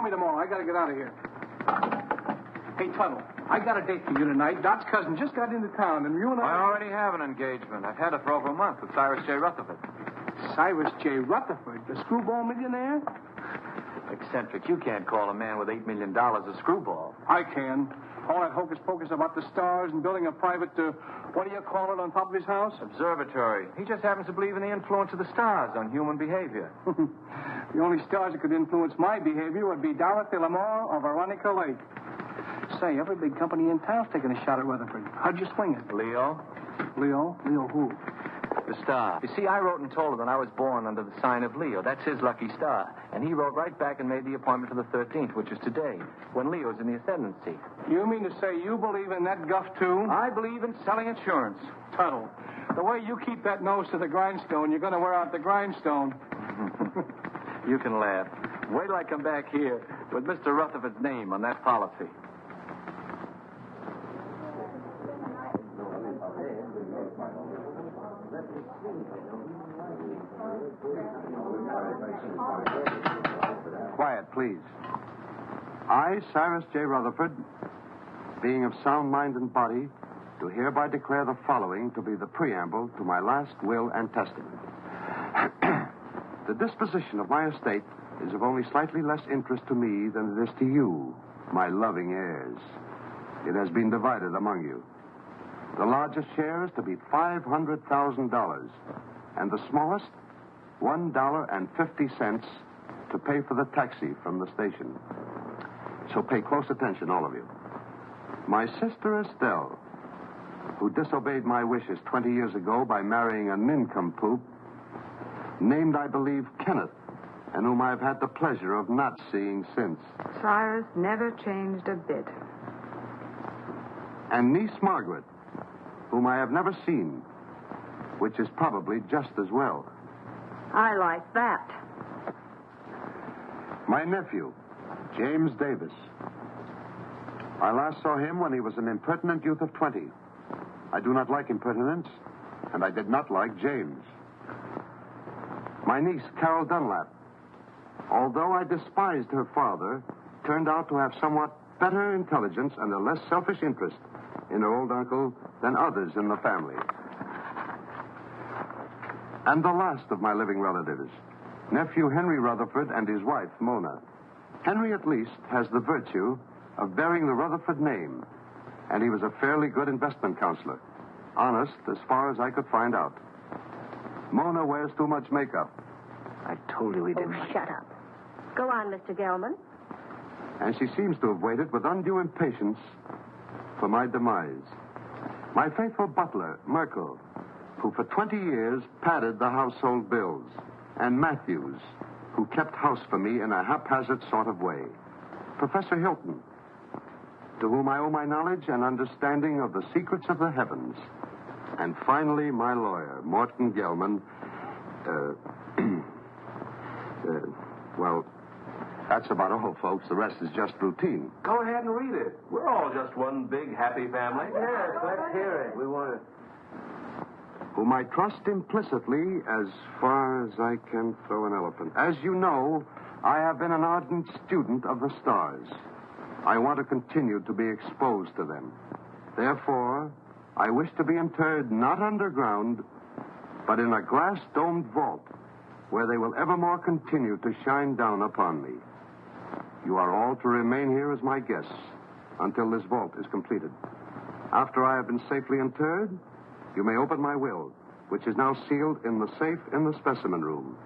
Call me tomorrow. I got to get out of here. Hey, Tuttle, I got a date for you tonight. Dot's cousin just got into town, and you and I already have an engagement. I've had it for over a month with Cyrus J. Rutherford. Cyrus J. Rutherford, the screwball millionaire? Eccentric. You can't call a man with $8 million a screwball. I can. All that hocus-pocus about the stars and building a private, what do you call it, on top of his house? Observatory. He just happens to believe in the influence of the stars on human behavior. The only stars that could influence my behavior would be Dorothy Lamar or Veronica Lake. Say, every big company in town's taking a shot at Rutherford. How'd you swing it? Leo? Leo? Leo who? The star. You see, I wrote and told him that I was born under the sign of Leo. That's his lucky star. And he wrote right back and made the appointment for the 13th, which is today, when Leo's in the ascendancy. You mean to say you believe in that guff, too? I believe in selling insurance. Tuttle, the way you keep that nose to the grindstone, you're going to wear out the grindstone. You can laugh. Wait till I come back here with Mr. Rutherford's name on that policy. Quiet, please. I, Cyrus J. Rutherford, being of sound mind and body, do hereby declare the following to be the preamble to my last will and testament. The disposition of my estate is of only slightly less interest to me than it is to you, my loving heirs. It has been divided among you. The largest share is to be $500,000, and the smallest, $1.50 to pay for the taxi from the station. So pay close attention, all of you. My sister Estelle, who disobeyed my wishes 20 years ago by marrying a nincompoop, named, I believe, Kenneth, and whom I've had the pleasure of not seeing since. Cyrus never changed a bit. And niece Margaret, whom I have never seen, which is probably just as well. I like that. My nephew, James Davis. I last saw him when he was an impertinent youth of 20. I do not like impertinence, and I did not like James. My niece, Carol Dunlap, although I despised her father, turned out to have somewhat better intelligence and a less selfish interest in her old uncle than others in the family. And the last of my living relatives, nephew Henry Rutherford and his wife, Mona. Henry, at least, has the virtue of bearing the Rutherford name, and he was a fairly good investment counselor. Honest, as far as I could find out. Mona wears too much makeup. I told you we didn't. Oh, shut up. Go on, Mr. Gellman. And she seems to have waited with undue impatience for my demise. My faithful butler, Merkil, who for 20 years padded the household bills, and Matthews, who kept house for me in a haphazard sort of way. Professor Hilton, to whom I owe my knowledge and understanding of the secrets of the heavens. And finally, my lawyer, Morton Gellman. Well, that's about all, folks. The rest is just routine. Go ahead and read it. We're all just one big happy family. Yes, let's hear it. We want to... Whom I trust implicitly as far as I can throw an elephant. As you know, I have been an ardent student of the stars. I want to continue to be exposed to them. Therefore, I wish to be interred not underground, but in a glass-domed vault where they will evermore continue to shine down upon me. You are all to remain here as my guests until this vault is completed. After I have been safely interred, you may open my will, which is now sealed in the safe in the specimen room.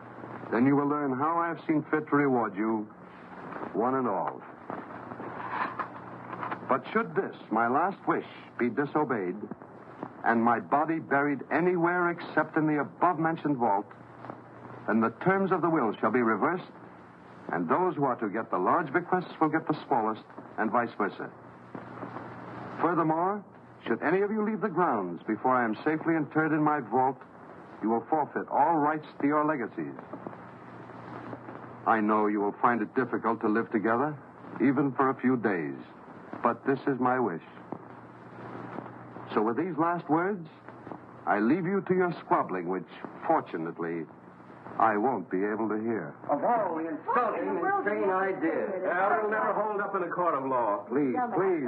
Then you will learn how I have seen fit to reward you, one and all. But should this, my last wish, be disobeyed, and my body buried anywhere except in the above-mentioned vault, then the terms of the will shall be reversed, and those who are to get the large bequests will get the smallest, and vice versa. Furthermore, should any of you leave the grounds before I am safely interred in my vault, you will forfeit all rights to your legacies. I know you will find it difficult to live together, even for a few days, but this is my wish. So with these last words, I leave you to your squabbling, which, fortunately, I won't be able to hear. Of all the insulting and insane ideas. It'll never hold up in a court of law. Please, please.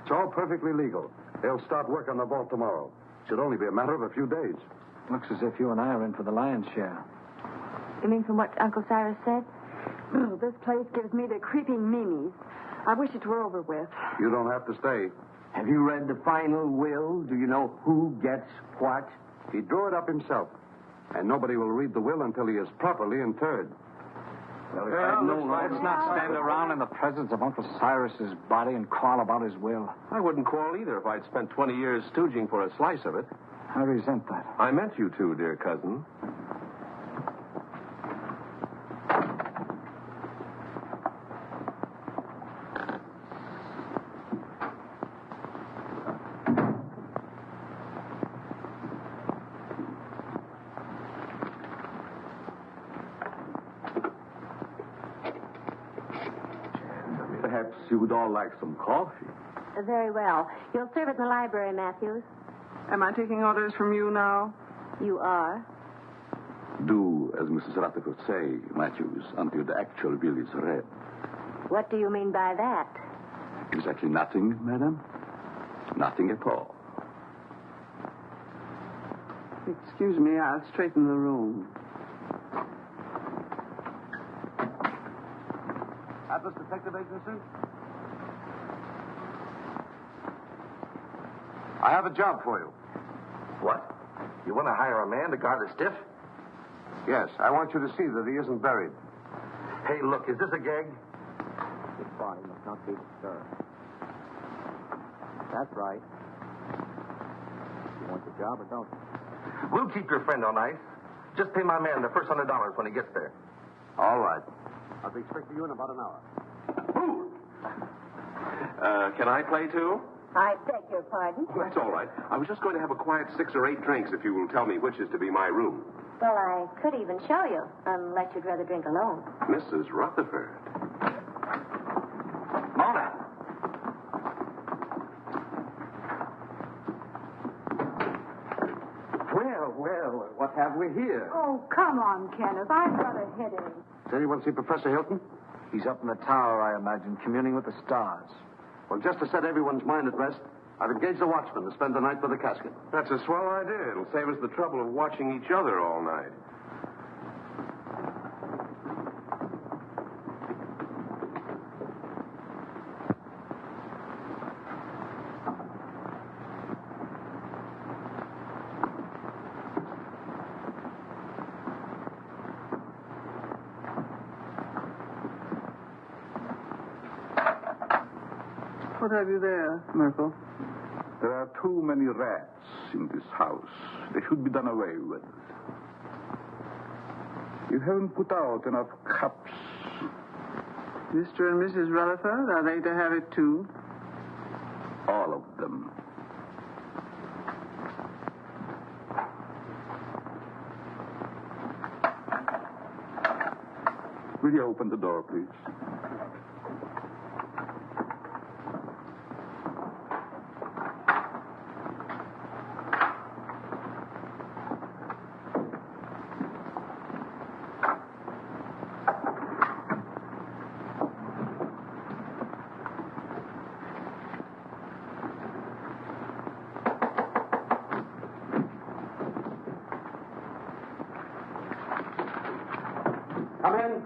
It's all perfectly legal. They'll start work on the vault tomorrow. Should only be a matter of a few days. Looks as if you and I are in for the lion's share. You mean from what Uncle Cyrus said? Oh, this place gives me the creeping meanies. I wish it were over with. You don't have to stay. Have you read the final will? Do you know who gets what? He drew it up himself. And nobody will read the will until he is properly interred. Well, Let's not stand around in the presence of Uncle Cyrus's body and quarrel about his will. I wouldn't quarrel either if I'd spent 20 years stooging for a slice of it. I resent that. I meant you to, dear cousin. Perhaps you would all like some coffee. Very well. You'll serve it in the library, Matthews. Am I taking orders from you now? You are. Do as Mrs. Rutherford say, Matthews, until the actual bill is read. What do you mean by that? Exactly nothing, madam? Nothing at all. Excuse me, I'll straighten the room. Atlas Detective Agency? I have a job for you. What? You want to hire a man to guard a stiff? Yes, I want you to see that he isn't buried. Hey, look, is this a gag? His body must not be disturbed. That's right. You want the job or don't you? We'll keep your friend on ice. Just pay my man the first $100 when he gets there. All right. I'll be expecting you in about an hour. Can I play too? I beg your pardon. That's all right. I was just going to have a quiet 6 or 8 drinks if you will tell me which is to be my room. Well, I could even show you, unless you'd rather drink alone. Mrs. Rutherford. Mona! Well, what have we here? Oh, come on, Kenneth. I've got a headache. Does anyone see Professor Hilton? He's up in the tower, I imagine, communing with the stars. Well, just to set everyone's mind at rest, I've engaged a watchman to spend the night with the casket. That's a swell idea. It'll save us the trouble of watching each other all night. What have you there, Merkil? There are too many rats in this house. They should be done away with. You haven't put out enough cups. Mr. and Mrs. Rutherford, are they to have it too? All of them. Will you open the door, please? Come in.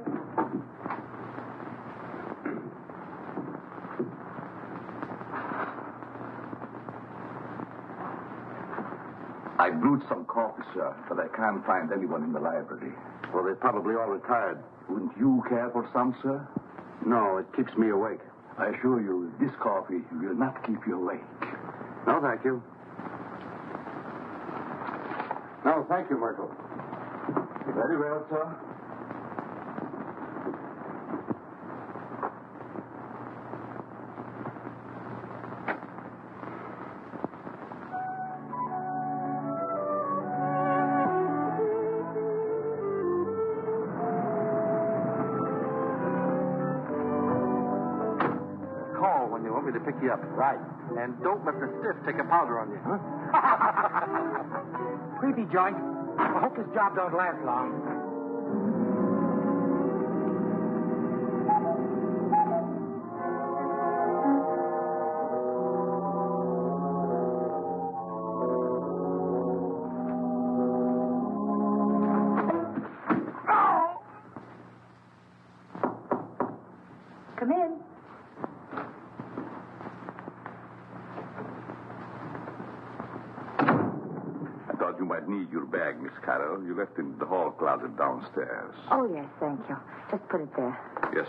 I brewed some coffee, sir, but I can't find anyone in the library. Well, they're probably all retired. Wouldn't you care for some, sir? No, it keeps me awake. I assure you, this coffee will not keep you awake. No, thank you. No, thank you, Merkil. Very well, sir. Call when you want me to pick you up. Right. And don't let the stiff take a powder on you. Creepy joint. I hope this job don't last long. thought you might need your bag, Miss Carroll. You left it in the hall closet downstairs. Oh, yes, thank you. Just put it there. Yes,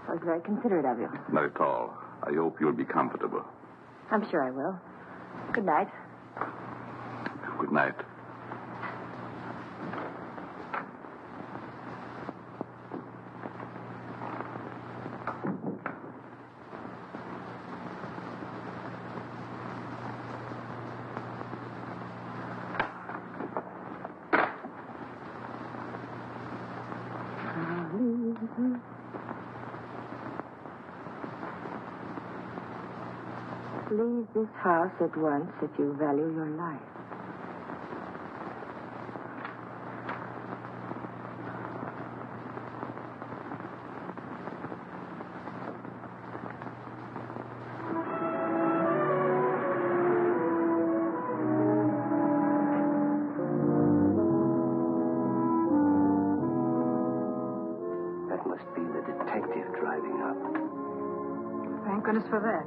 That was very considerate of you. not at all. I hope you'll be comfortable. I'm sure I will. Good night. Good night. Leave this house at once if you value your life. That must be the detective driving up. Thank goodness for that.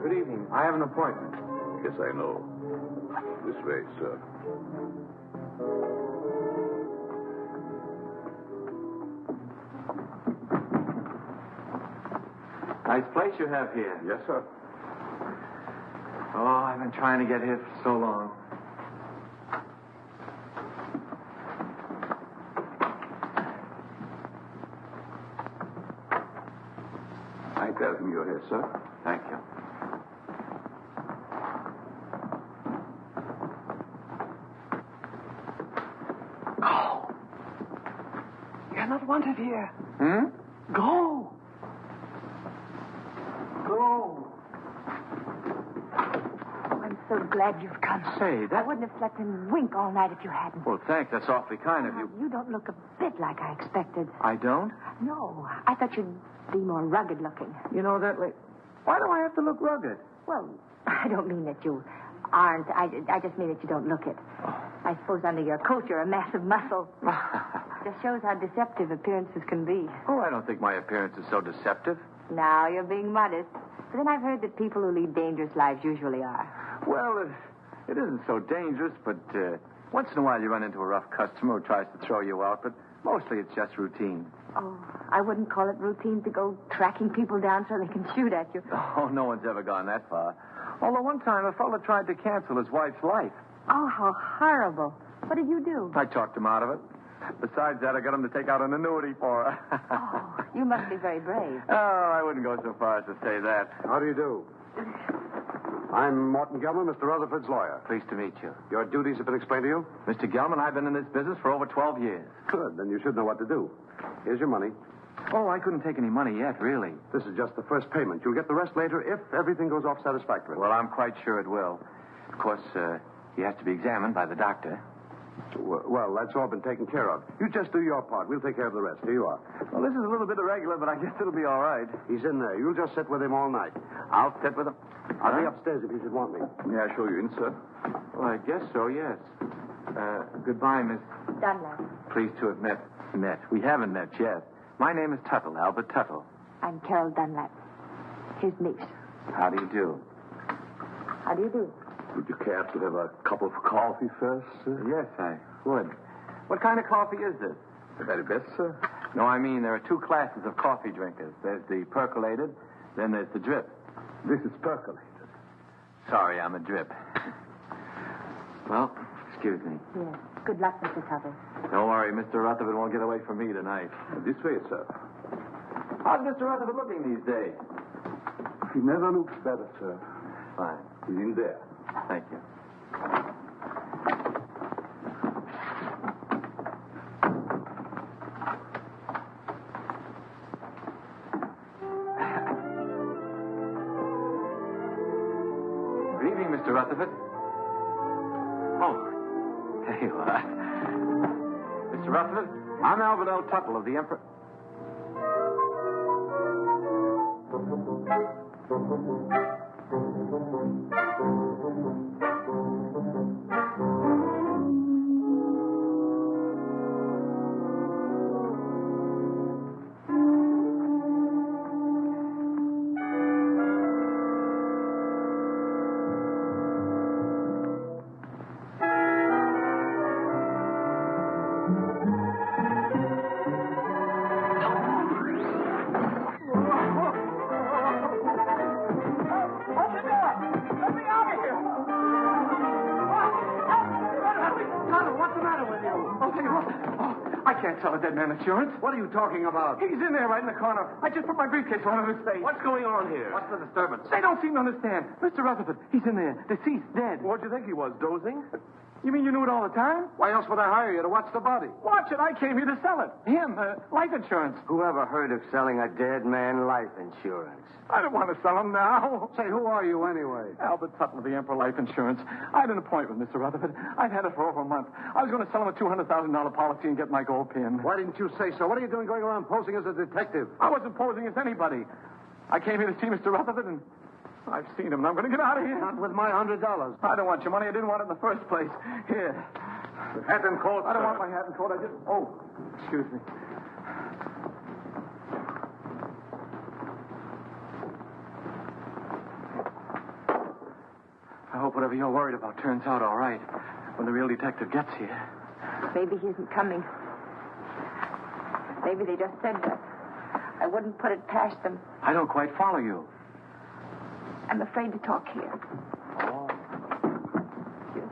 Good evening. I have an appointment. Yes, I know. This way, sir. Nice place you have here. Yes, sir. Oh, I've been trying to get here for so long. I tell him you're here, sir. Thank you. Go. You're not wanted here. Hmm? Go. Go. I'm so glad you've come. Say, I that... wouldn't have slept and wink all night if you hadn't. Well, thanks. That's awfully kind of you. You don't look a bit like I expected. I don't? No, I thought you'd be more rugged looking. You know that way. Why do I have to look rugged? Well, I don't mean that you aren't. I just mean that you don't look it. I suppose under your coat you're a mass of muscle. Just shows how deceptive appearances can be. Oh, I don't think my appearance is so deceptive. Now you're being modest. But then I've heard that people who lead dangerous lives usually are. Well, it isn't so dangerous, but once in a while you run into a rough customer who tries to throw you out, but mostly it's just routine. Oh, I wouldn't call it routine to go tracking people down so they can shoot at you. Oh, no one's ever gone that far. Although one time a fellow tried to cancel his wife's life. Oh, how horrible. What did you do? I talked him out of it. Besides that, I got him to take out an annuity for her. Oh, you must be very brave. Oh, I wouldn't go so far as to say that. How do you do? I'm Morton Gellman, Mr. Rutherford's lawyer. Pleased to meet you. Your duties have been explained to you? Mr. Gellman, I've been in this business for over 12 years. Good. Then you should know what to do. Here's your money. Oh, I couldn't take any money yet, really. This is just the first payment. You'll get the rest later if everything goes off satisfactorily. Well, I'm quite sure it will. Of course, he has to be examined by the doctor. Well, that's all been taken care of. You just do your part. We'll take care of the rest. Here you are. Well, this is a little bit irregular, but I guess it'll be all right. He's in there. You'll just sit with him all night. I'll sit with him. I'll be upstairs if you should want me. May I show you in, sir? Well, I guess so, yes. Goodbye, Miss. Dunlap. Pleased to have met. We haven't met yet. My name is Tuttle, Albert Tuttle. I'm Carol Dunlap. His niece. How do you do? How do you do? Would you care to have a cup of coffee first, sir? Yes, I would. What kind of coffee is this? The very best, sir. No, I mean, there are two classes of coffee drinkers. There's the percolated, then there's the drip. This is percolated. Sorry, I'm a drip. Well, excuse me. Yes. Good luck, Mr. Tuttle. Don't worry, Mr. Rutherford won't get away from me tonight. This way, sir. How's Mr. Rutherford looking these days? He never looks better, sir. Fine. He's in there. Thank you. Good evening, Mr. Rutherford. Oh, there you are. Mr. Rutherford, I'm Albert L. Tuttle of the Emperor. Tell a dead man insurance. What are you talking about? He's in there right in the corner. I just put my briefcase on his face. What's going on here? What's the disturbance? They don't seem to understand. Mr. Rutherford, he's in there. Deceased, dead. What'd you think he was, dozing? You mean you knew it all the time? Why else would I hire you to watch the body? Watch it. I came here to sell it. Him, life insurance. Whoever heard of selling a dead man life insurance? I don't want to sell him now. Say, who are you anyway? Albert Tuttle of the Emperor Life Insurance. I had an appointment, Mr. Rutherford. I've had it for over a month. I was going to sell him a $200,000 policy and get my gold pin. Why didn't you say so? What are you doing going around posing as a detective? I wasn't posing as anybody. I came here to see Mr. Rutherford, and I've seen him, and I'm going to get out of here. Not with my $100. I don't want your money. I didn't want it in the first place. Here. Hat and coat, I don't sir. want my hat and coat. I just... Oh, excuse me. I hope whatever you're worried about turns out all right when the real detective gets here. Maybe he isn't coming. Maybe they just said that. I wouldn't put it past them. I don't quite follow you. I'm afraid to talk here. Oh. Excuse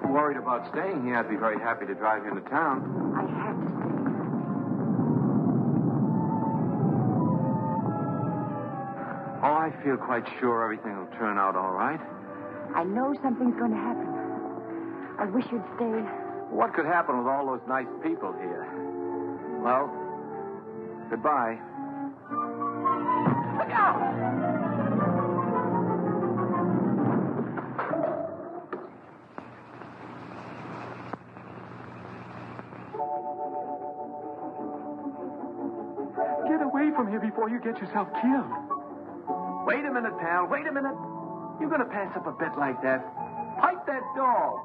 me. Worried about staying here. I'd be very happy to drive you into town. I have to say. Oh, I feel quite sure everything will turn out all right. I know something's going to happen. I wish you'd stay. What could happen with all those nice people here? Well, goodbye. Look out! Get away from here before you get yourself killed. Wait a minute, pal. Wait a minute. You're going to pass up a bet like that. Pipe that dog.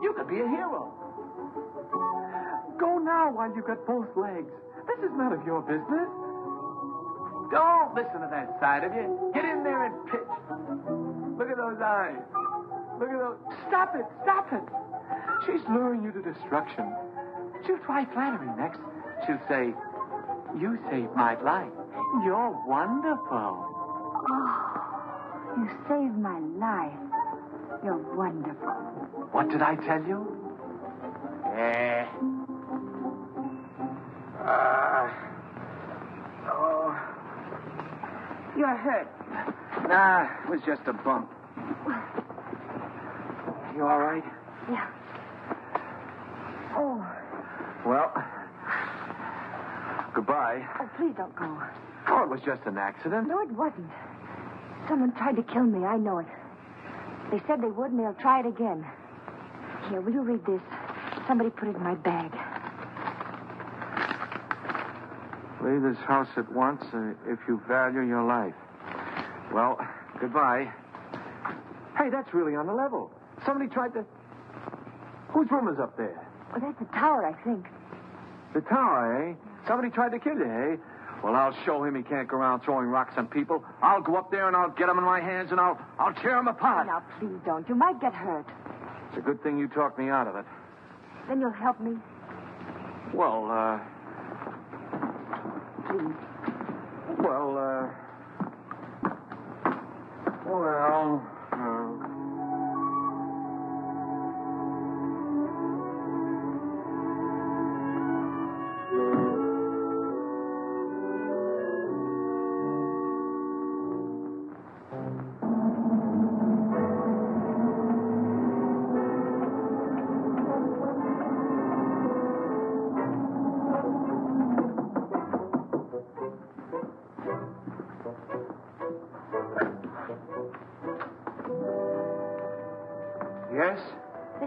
You could be a hero. Go now while you've got both legs. This is none of your business. Don't listen to that side of you. Get in there and pitch. Look at those eyes. Look at those. Stop it. Stop it. She's luring you to destruction. She'll try flattery next. She'll say, "You saved my life. You're wonderful." Oh, you saved my life. You're wonderful. What did I tell you? You're hurt. Nah, it was just a bump. You all right? Yeah. Oh. Well, goodbye. Oh, please don't go. Oh, it was just an accident. No, it wasn't. Someone tried to kill me. I know it. They said they would, and they'll try it again. Here, will you read this? Somebody put it in my bag. Leave this house at once if you value your life. Well, goodbye. Hey, that's really on the level. Somebody tried to... Whose room is up there? Oh, that's the tower, I think. The tower, eh? Somebody tried to kill you, eh? Well, I'll show him he can't go around throwing rocks on people. I'll go up there and I'll get him in my hands and I'll tear him apart. Now, please don't. You might get hurt. It's a good thing you talked me out of it. Then you'll help me. Well, Please. Well,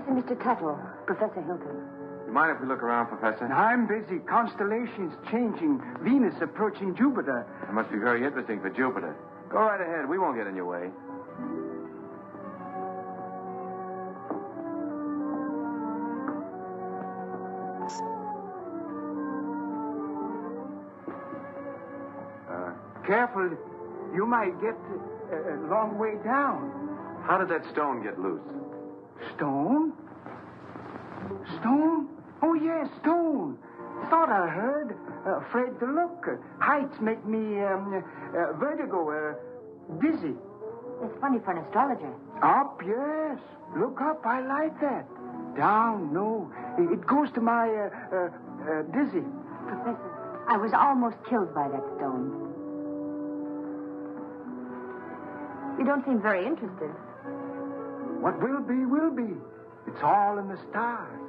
is Mr. Tuttle, Professor Hilton. You mind if we look around, Professor? I'm busy. Constellations changing. Venus approaching Jupiter. It must be very interesting for Jupiter. Go right ahead. We won't get in your way. Careful. You might get a long way down. How did that stone get loose? Stone? Stone? Oh, yes, stone. Thought I heard. Afraid to look. Heights make me vertigo, dizzy. It's funny for an astrologer. Up, yes. Look up. I like that. Down, no. It goes to my dizzy. Professor, I was almost killed by that stone. You don't seem very interested. What will be, will be. It's all in the stars.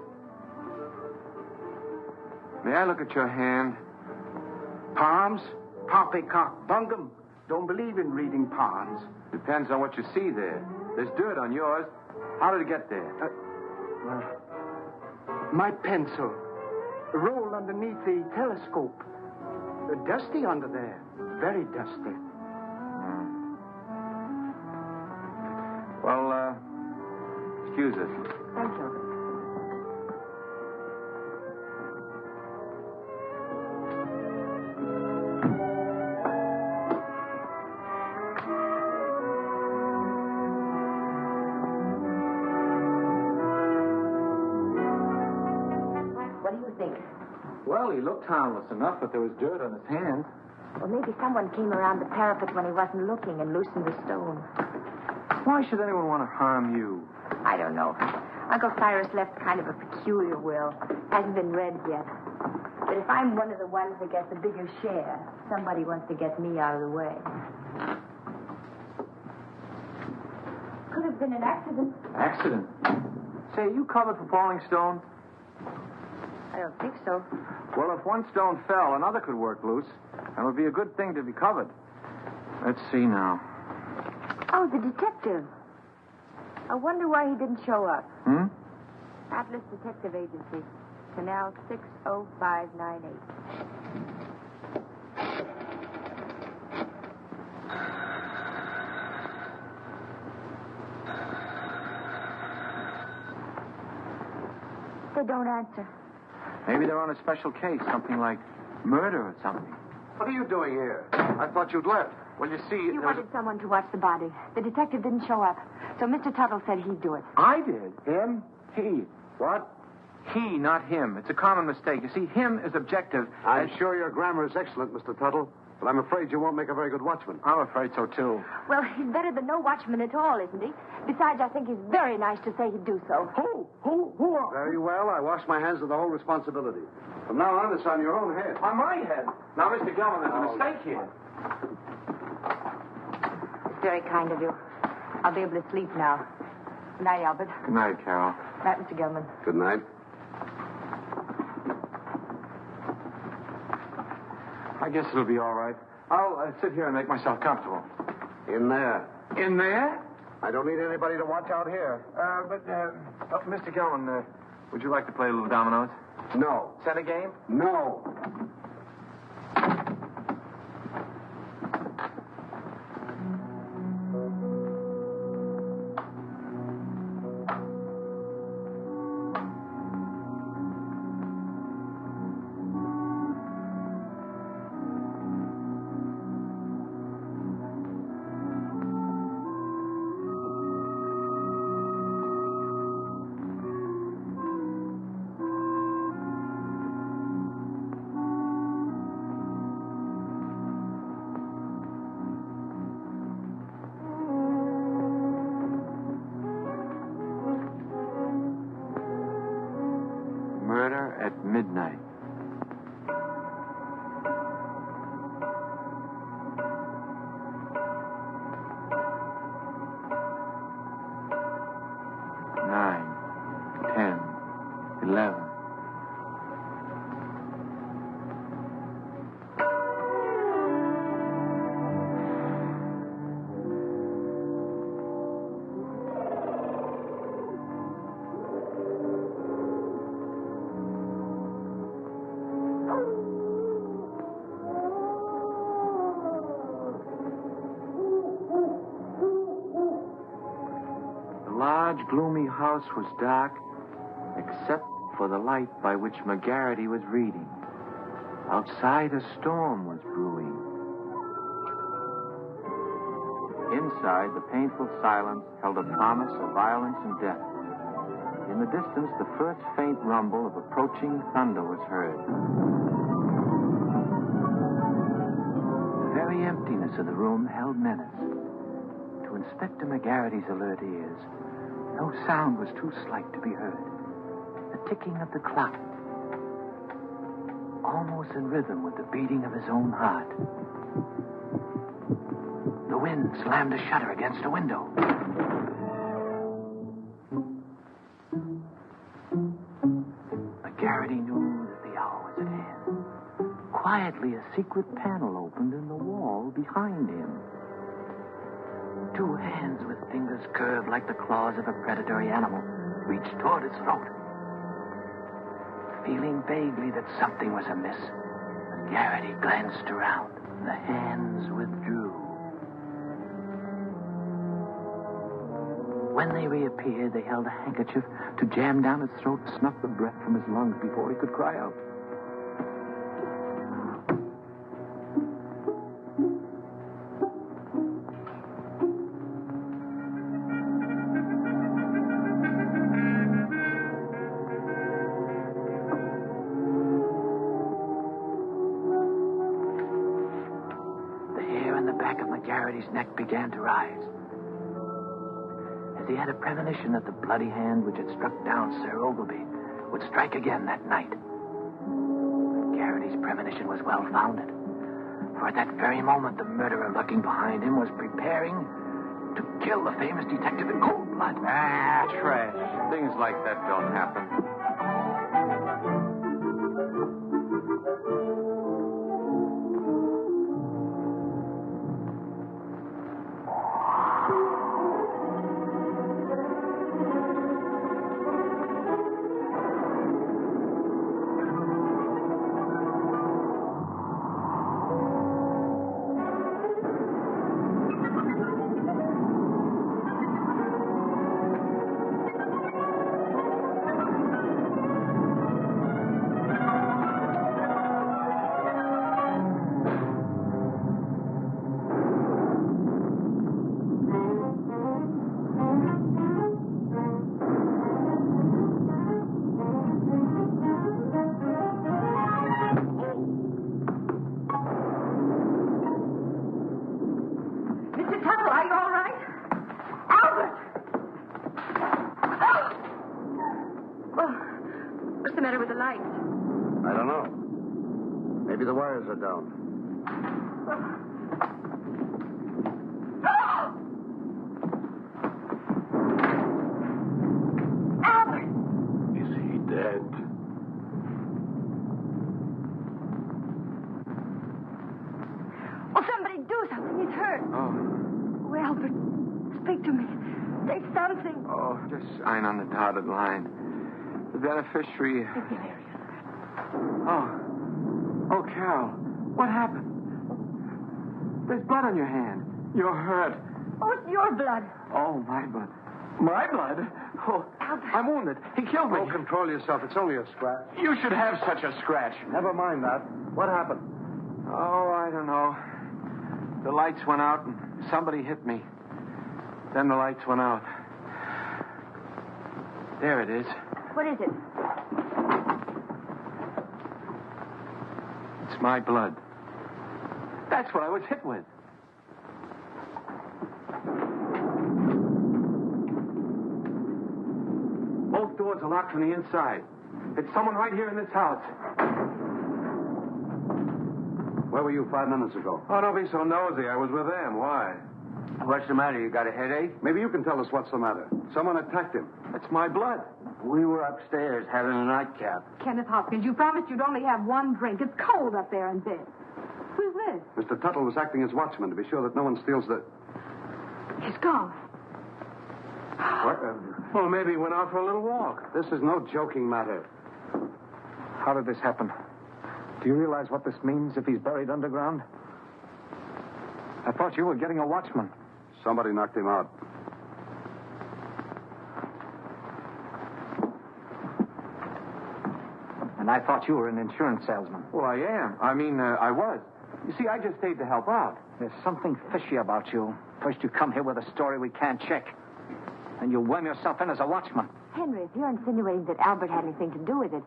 May I look at your hand? Palms? Poppycock bungum. Don't believe in reading palms. Depends on what you see there. There's dirt on yours. How did it get there? My pencil. Rolled underneath the telescope. Dusty under there. Very dusty. Well, excuse us. Thank you. What do you think? Well, he looked harmless enough, but there was dirt on his hand. Well, maybe someone came around the parapet when he wasn't looking and loosened the stone. Why should anyone want to harm you? I don't know. Uncle Cyrus left kind of a peculiar will. Hasn't been read yet. But if I'm one of the ones that gets a bigger share, somebody wants to get me out of the way. Could have been an accident. Accident? Say, are you covered for falling stones? I don't think so. Well, if one stone fell, another could work loose. And it would be a good thing to be covered. Let's see now. Oh, the detective. I wonder why he didn't show up. Atlas Detective Agency. Canal 60598. They don't answer. Maybe they're on a special case, something like murder or something. What are you doing here? I thought you'd left. Well, you see... He wanted someone to watch the body. The detective didn't show up. So Mr. Tuttle said he'd do it. I did. Him? He. What? He, not him. It's a common mistake. You see, him is objective. I'm sure your grammar is excellent, Mr. Tuttle, but I'm afraid you won't make a very good watchman. I'm afraid so, too. Well, he's better than no watchman at all, isn't he? Besides, I think he's very nice to say he'd do so. Who are... Very well. I wash my hands of the whole responsibility. From now on, it's on your own head. On my head. Now, Mr. Gellman, there's a mistake here. It's very kind of you. I'll be able to sleep now. Good night, Albert. Good night, Carol. Night, Mr. Gellman. Good night. I guess it'll be all right. I'll sit here and make myself comfortable. In there. In there? I don't need anybody to watch out here. Mr. Gellman, would you like to play a little dominoes? No. Set a game? No. Murder at midnight. Nine, 10, 11. large, gloomy house was dark, except for the light by which McGarity was reading. Outside, a storm was brewing. Inside, the painful silence held a promise of violence and death. In the distance, the first faint rumble of approaching thunder was heard. The very emptiness of the room held menace. To Inspector McGarity's alert ears, no sound was too slight to be heard. The ticking of the clock, almost in rhythm with the beating of his own heart. The wind slammed a shutter against a window. McGarity knew that the hour was at hand. Quietly, a secret panel opened in the wall behind him. Two hands with fingers curved like the claws of a predatory animal reached toward his throat. Feeling vaguely that something was amiss, McGarity glanced around. The hands withdrew. When they reappeared, they held a handkerchief to jam down his throat and snuff the breath from his lungs before he could cry out. McGarity's neck began to rise. As he had a premonition that the bloody hand which had struck down Sir Ogilvy would strike again that night. McGarity's premonition was well-founded, for at that very moment the murderer lurking behind him was preparing to kill the famous detective in cold blood. Ah, trash. Things like that don't happen. Are down. Albert! Is he dead? Oh, somebody do something. He's hurt. Oh. Oh, Albert, speak to me. Say something. Oh, just sign on the dotted line. The beneficiary... It's delirious. Oh, Carol, what happened? There's blood on your hand. You're hurt. Oh, it's your blood. Oh, my blood. My blood? Oh, Albert. I'm wounded. He killed me. Oh, control yourself. It's only a scratch. You should have such a scratch. Never mind that. What happened? Oh, I don't know. The lights went out and somebody hit me. Then the lights went out. There it is. What is it? It's my blood. That's what I was hit with. Both doors are locked from the inside. It's someone right here in this house. Where were you 5 minutes ago? Oh, don't be so nosy. I was with them. Why? What's the matter? You got a headache? Maybe you can tell us what's the matter. Someone attacked him. That's my blood. We were upstairs having a nightcap. Kenneth Hopkins, you promised you'd only have one drink. It's cold up there in bed. Who's this? Mr. Tuttle was acting as watchman to be sure that no one steals the... He's gone. What? Well, maybe he went out for a little walk. This is no joking matter. How did this happen? Do you realize what this means if he's buried underground? I thought you were getting a watchman. Somebody knocked him out. And I thought you were an insurance salesman. Well, I am. I was. You see, I just stayed to help out. There's something fishy about you. First you come here with a story we can't check. And you worm yourself in as a watchman. Henry, if you're insinuating that Albert had anything to do with it,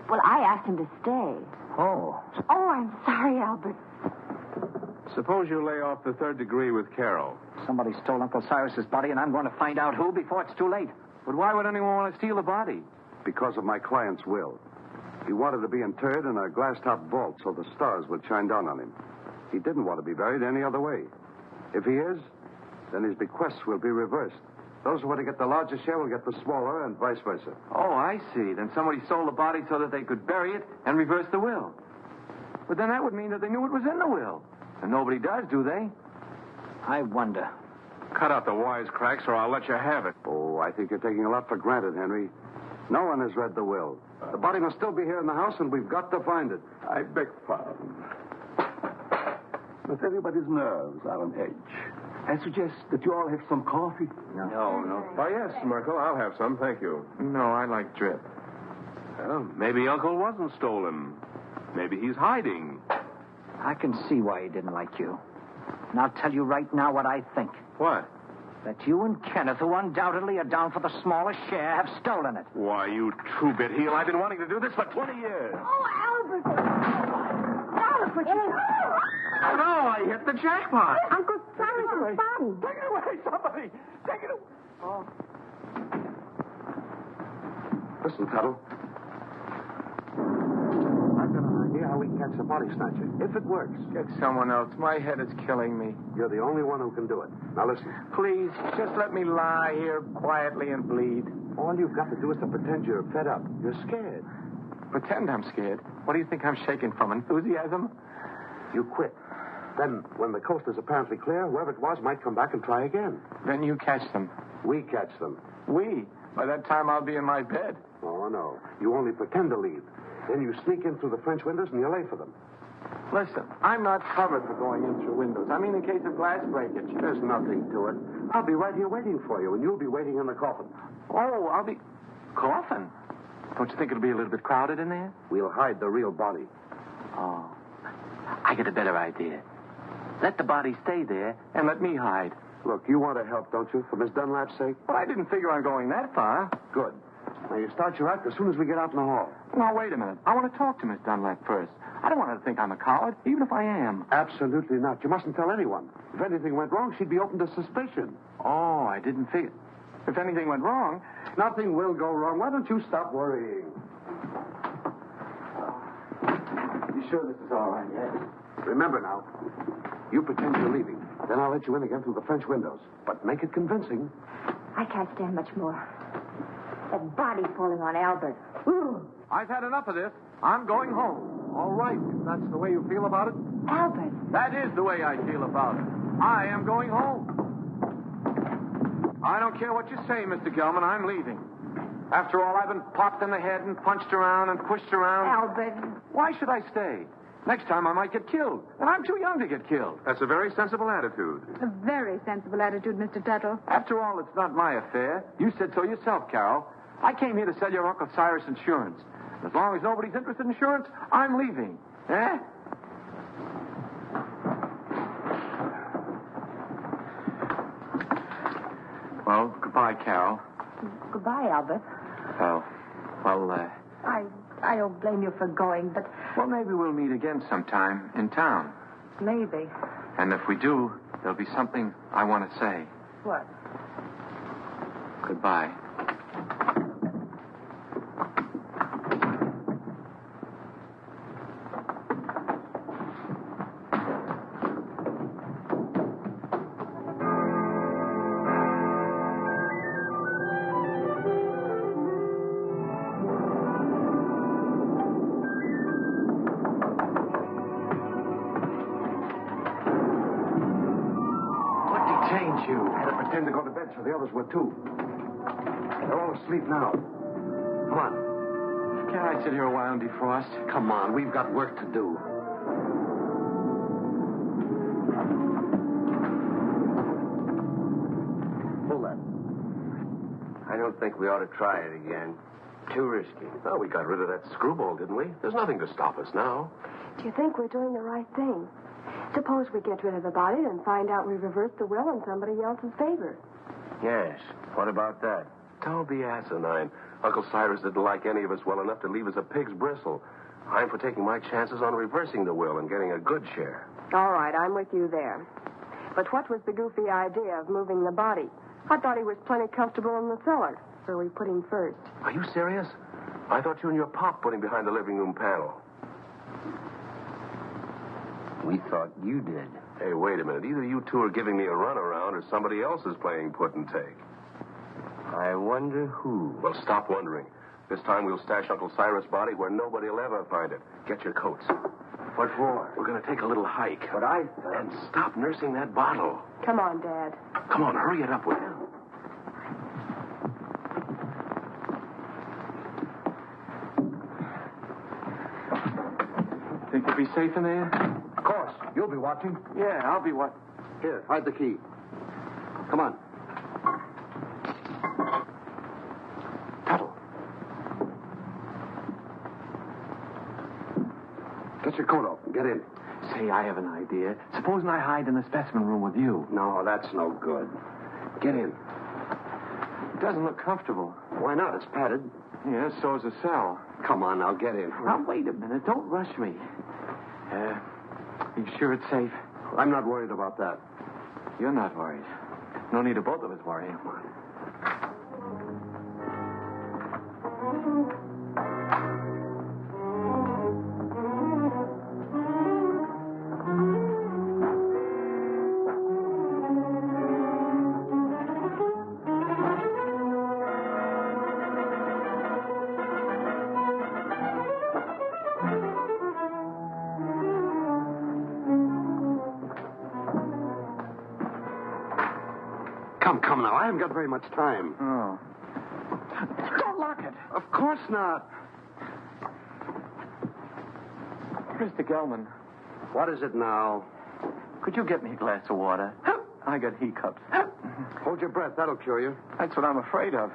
well, I asked him to stay. Oh. Oh, I'm sorry, Albert. Suppose you lay off the third degree with Carol. Somebody stole Uncle Cyrus's body, and I'm going to find out who before it's too late. But why would anyone want to steal the body? Because of my client's will. He wanted to be interred in a glass-top vault so the stars would shine down on him. He didn't want to be buried any other way. If he is, then his bequests will be reversed. Those who want to get the larger share will get the smaller, and vice versa. Oh, I see. Then somebody sold the body so that they could bury it and reverse the will. But then that would mean that they knew it was in the will. And nobody does, do they? I wonder. Cut out the wisecracks or I'll let you have it. Oh, I think you're taking a lot for granted, Henry. No one has read the will. The body must still be here in the house, and we've got to find it. I beg pardon. But everybody's nerves are on edge. I suggest that you all have some coffee. No. Oh, yes, Merkil, I'll have some, thank you. No, I like drip. Well, maybe Uncle wasn't stolen. Maybe he's hiding. I can see why he didn't like you. And I'll tell you right now what I think. What? That you and Kenneth, who undoubtedly are down for the smallest share, have stolen it. Why, you two-bit heel, I've been wanting to do this for 20 years. Oh, Albert. Albert, what you... Oh, no, I hit the jackpot. Uncle Cyrus's body. Take it away, somebody. Take it away. Oh. Listen, Tuttle. I've got an idea how we can catch the body snatcher. If it works. Get someone else. My head is killing me. You're the only one who can do it. Now, listen. Please, just let me lie here quietly and bleed. All you've got to do is to pretend you're fed up. You're scared. Pretend I'm scared. What do you think I'm shaking from? Enthusiasm? You quit. Then, when the coast is apparently clear, whoever it was might come back and try again. Then you catch them. We catch them. We? By that time, I'll be in my bed. Oh, no. You only pretend to leave. Then you sneak in through the French windows and you lay for them. Listen, I'm not covered for going in through windows. I mean, in case of glass breakage. There's nothing to it. I'll be right here waiting for you, and you'll be waiting in the coffin. Oh, I'll be... Coffin? Don't you think it'll be a little bit crowded in there? We'll hide the real body. Oh. I get a better idea. Let the body stay there and let me hide. Look, you want to help, don't you, for Miss Dunlap's sake? Well, I didn't figure on going that far. Good. Now, you start your act as soon as we get out in the hall. Now, wait a minute. I want to talk to Miss Dunlap first. I don't want her to think I'm a coward, even if I am. Absolutely not. You mustn't tell anyone. If anything went wrong, she'd be open to suspicion. Oh, I didn't figure. If anything went wrong... Nothing will go wrong. Why don't you stop worrying? You sure this is all right, yes? Remember now, you pretend you're leaving. Then I'll let you in again through the French windows. But make it convincing. I can't stand much more. That body falling on Albert. Ooh. I've had enough of this. I'm going home. All right, if that's the way you feel about it. Albert. That is the way I feel about it. I am going home. I don't care what you say, Mr. Gellman. I'm leaving. After all, I've been popped in the head and punched around and pushed around. Albert. Why should I stay? Next time I might get killed. And I'm too young to get killed. That's a very sensible attitude. A very sensible attitude, Mr. Tuttle. After all, it's not my affair. You said so yourself, Carol. I came here to sell your Uncle Cyrus insurance. As long as nobody's interested in insurance, I'm leaving. Eh? Well, goodbye, Carol. Goodbye, Albert. Oh, well, I don't blame you for going, but... Well, maybe we'll meet again sometime in town. Maybe. And if we do, there'll be something I want to say. What? Goodbye. To go to bed, so the others were too. They're all asleep now. Come on. Can't I sit here a while and defrost? Come on, we've got work to do. Pull that. I don't think we ought to try it again. Too risky. Well, we got rid of that screwball, didn't we? There's nothing to stop us now. Do you think we're doing the right thing? Suppose we get rid of the body and find out we reversed the will in somebody else's favor. Yes. What about that? Don't be asinine. Uncle Cyrus didn't like any of us well enough to leave us a pig's bristle. I'm for taking my chances on reversing the will and getting a good share. All right, I'm with you there. But what was the goofy idea of moving the body? I thought he was plenty comfortable in the cellar, so we put him first. Are you serious? I thought you and your pop put him behind the living room panel. We thought you did. Hey, wait a minute. Either you two are giving me a runaround or somebody else is playing put and take. I wonder who. Well, stop wondering. This time we'll stash Uncle Cyrus' body where nobody will ever find it. Get your coats. What for? We're going to take a little hike. But I... And stop nursing that bottle. Come on, Dad. Come on, hurry it up, will you? Think you'll be safe in there? Of course. You'll be watching. Yeah, I'll be what? Here, hide the key. Come on. Tuttle. Get your coat off and get in. Say, I have an idea. Supposing I hide in the specimen room with you. No, that's no good. Get in. It doesn't look comfortable. Why not? It's padded. Yeah, so's the cell. Come on, now get in. Now, wait a minute. Don't rush me. You sure it's safe? I'm not worried about that. You're not worried. No need of both of us worrying. Come now. I haven't got very much time. Oh. Don't lock it. Of course not. Mr. Gellman. What is it now? Could you get me a glass of water? I got hiccups. Hold your breath. That'll cure you. That's what I'm afraid of.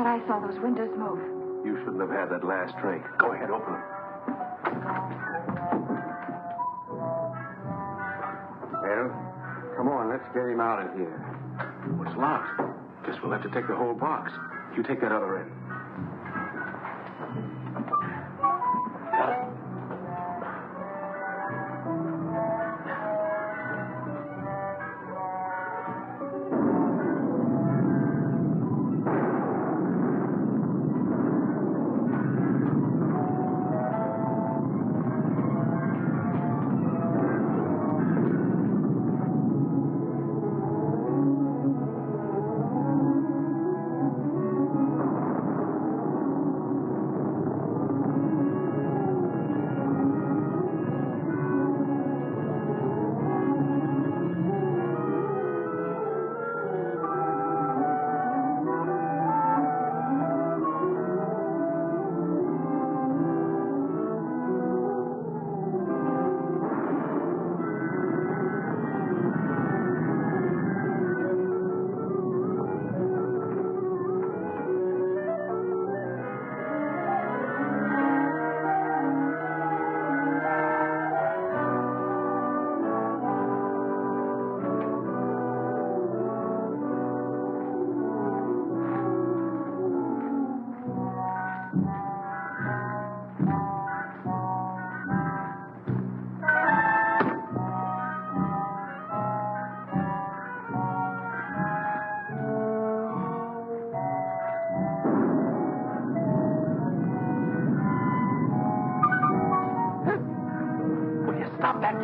I saw those windows move. You shouldn't have had that last drink. Go ahead, open them. Well, come on, let's get him out of here. Well, it's locked. Guess we'll have to take the whole box. You take that other end.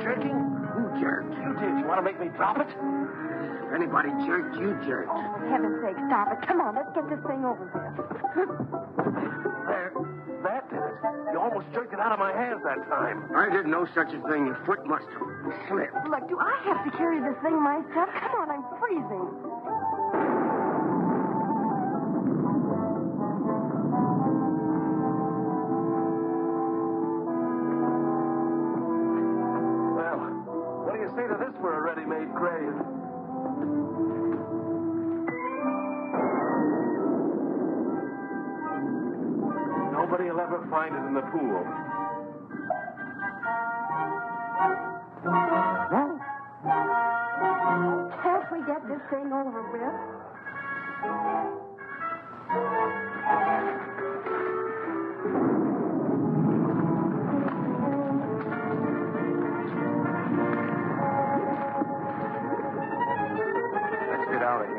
jerking? Who jerked? You did. You want to make me drop it? If anybody jerked, you jerked. Oh, for heaven's sake, stop it. Come on, let's get this thing over with. There. That did it. You almost jerked it out of my hands that time. I did no such a thing. Your foot must have slipped. Look, do I have to carry this thing myself? Come on, I'm freezing. Well, what do you say to this for a ready-made grave? Nobody will ever find it in the pool. No. Can't we get this thing over with? Let's get out of here.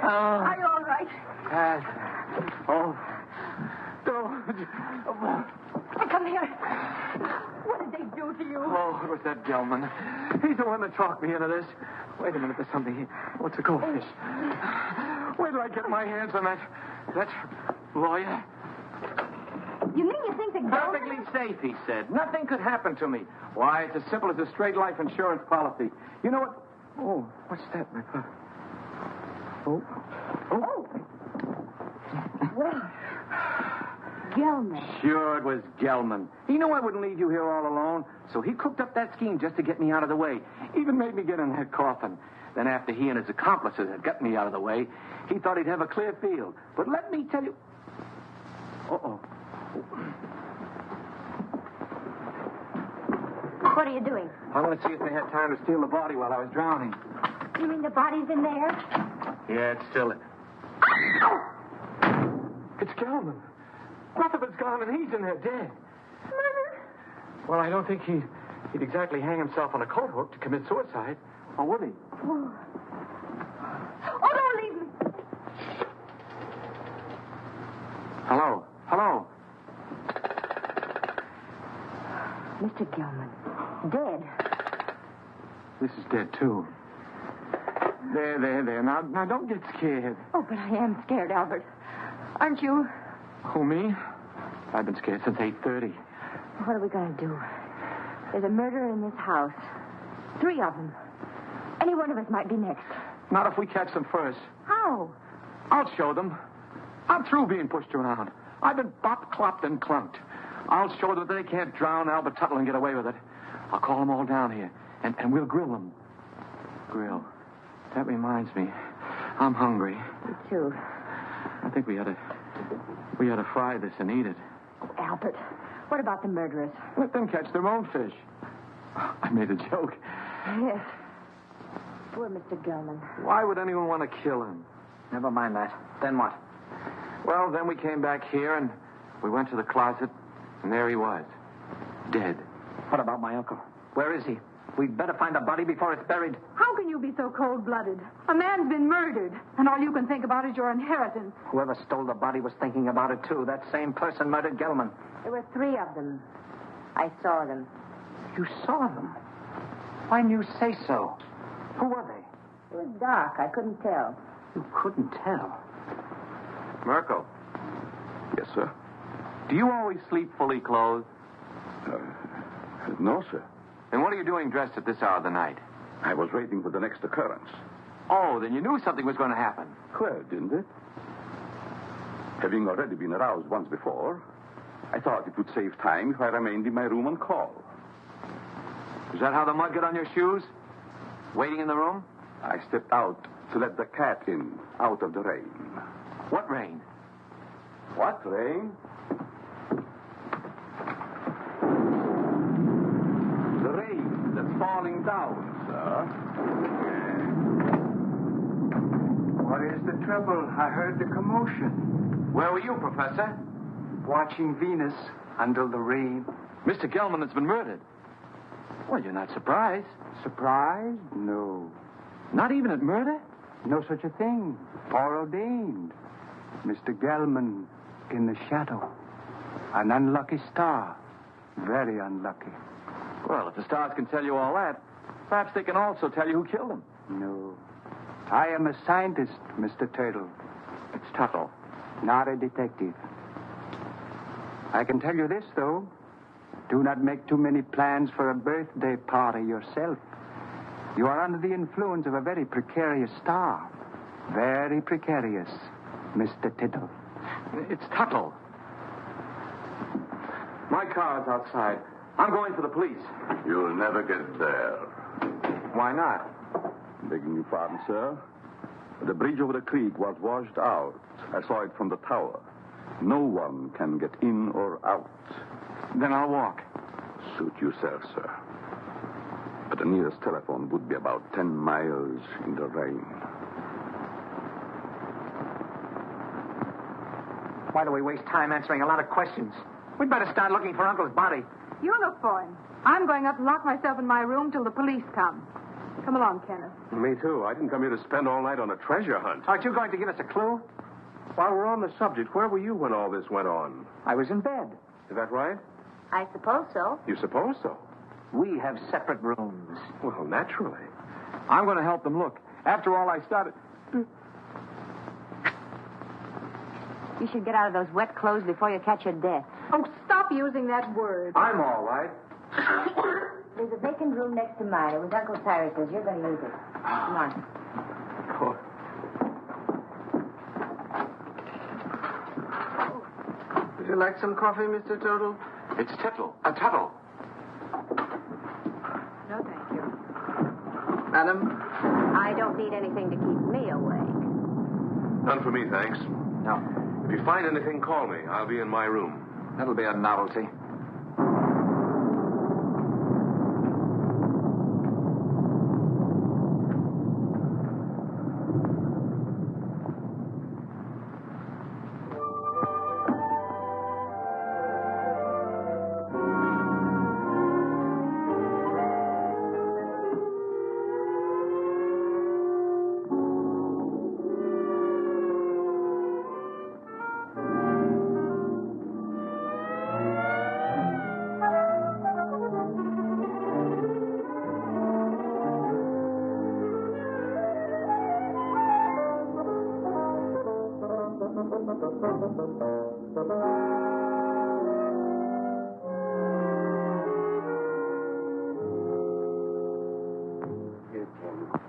Are you all right? Come here. What did they do to you? Oh, it was that Gellman. He's the one that talked me into this. Wait a minute, there's something here. Oh, it's a goldfish. Where do I get my hands on that lawyer? You mean you think that Perfectly safe, he said. Nothing could happen to me. Why, it's as simple as a straight life insurance policy. You know what? Oh, what's that, my papa? Oh. Well, Gellman. Sure, it was Gellman. He knew I wouldn't leave you here all alone, so he cooked up that scheme just to get me out of the way. Even made me get in that coffin. Then after he and his accomplices had got me out of the way, he thought he'd have a clear field. But let me tell you... Uh-oh. What are you doing? I want to see if they had time to steal the body while I was drowning. You mean the body's in there? Yeah, it's still... It's Gellman. Rutherford's gone and he's in there dead. Murder? Well, I don't think he'd exactly hang himself on a coat hook to commit suicide. Or would he? Oh, don't leave me. Hello? Mr. Gellman. Dead. This is dead, too. There. Now, don't get scared. Oh, but I am scared, Albert. Aren't you? Who, me? I've been scared since 8:30. What are we going to do? There's a murderer in this house. 3 of them. Any one of us might be next. Not if we catch them first. How? I'll show them. I'm through being pushed around. I've been bopped, clopped, and clunked. I'll show them that they can't drown Albert Tuttle and get away with it. I'll call them all down here, and we'll grill them. Grill. That reminds me. I'm hungry. Me too. I think we ought to fry this and eat it. Oh, Albert, what about the murderers? Let them catch their own fish. I made a joke. Yes. Poor Mr. Gellman. Why would anyone want to kill him? Never mind that. Then what? Well, then we came back here and we went to the closet, and there he was. Dead. What about my uncle? Where is he? We'd better find the body before it's buried. How can you be so cold-blooded? A man's been murdered, and all you can think about is your inheritance. Whoever stole the body was thinking about it, too. That same person murdered Gellman. There were 3 of them. I saw them. You saw them? Why didn't you say so? Who were they? It was dark. I couldn't tell. You couldn't tell? Merkil, Yes, sir. do you always sleep fully clothed? No, sir. And what are you doing dressed at this hour of the night? I was waiting for the next occurrence. Oh, then you knew something was going to happen. Well, didn't it? Having already been aroused once before, I thought it would save time if I remained in my room on call. Is that how the mud got on your shoes? Waiting in the room? I stepped out to let the cat in, out of the rain. What rain? What rain? The rain that's falling down, sir. What is the trouble? I heard the commotion. Where were you, Professor? Watching Venus under the rain. Mr. Gellman has been murdered. Well, you're not surprised. Surprised? No. Not even at murder? No such a thing. Foreordained. Mr. Gellman in the shadow. An unlucky star. Very unlucky. Well, if the stars can tell you all that, perhaps they can also tell you who killed him. No. I am a scientist, Mr. Turtle. It's Tuttle. Not a detective. I can tell you this, though. Do not make too many plans for a birthday party yourself. You are under the influence of a very precarious star. Very precarious, Mr. Tittle. It's Tuttle. My car's outside. I'm going for the police. You'll never get there. Why not? Begging your pardon, sir. The bridge over the creek was washed out. I saw it from the tower. No one can get in or out. Then I'll walk. Suit yourself, sir. But the nearest telephone would be about 10 miles in the rain. Why do we waste time answering a lot of questions? We'd better start looking for Uncle's body. You look for him. I'm going up and lock myself in my room till the police come. Come along, Kenneth. Me too. I didn't come here to spend all night on a treasure hunt. Aren't you going to give us a clue? While we're on the subject, where were you when all this went on? I was in bed. Is that right? I suppose so. You suppose so? We have separate rooms. Well, naturally. I'm going to help them look. After all, I started... You should get out of those wet clothes before you catch your death. Oh, stop using that word. I'm all right. There's a vacant room next to mine. It was Uncle Cyrus's. You're going to use it. Come on. Would you like some coffee, Mr. Tuttle? It's Tuttle. Tuttle. No, thank you. Madam? I don't need anything to keep me awake. None for me, thanks. No. If you find anything, call me. I'll be in my room. That'll be a novelty.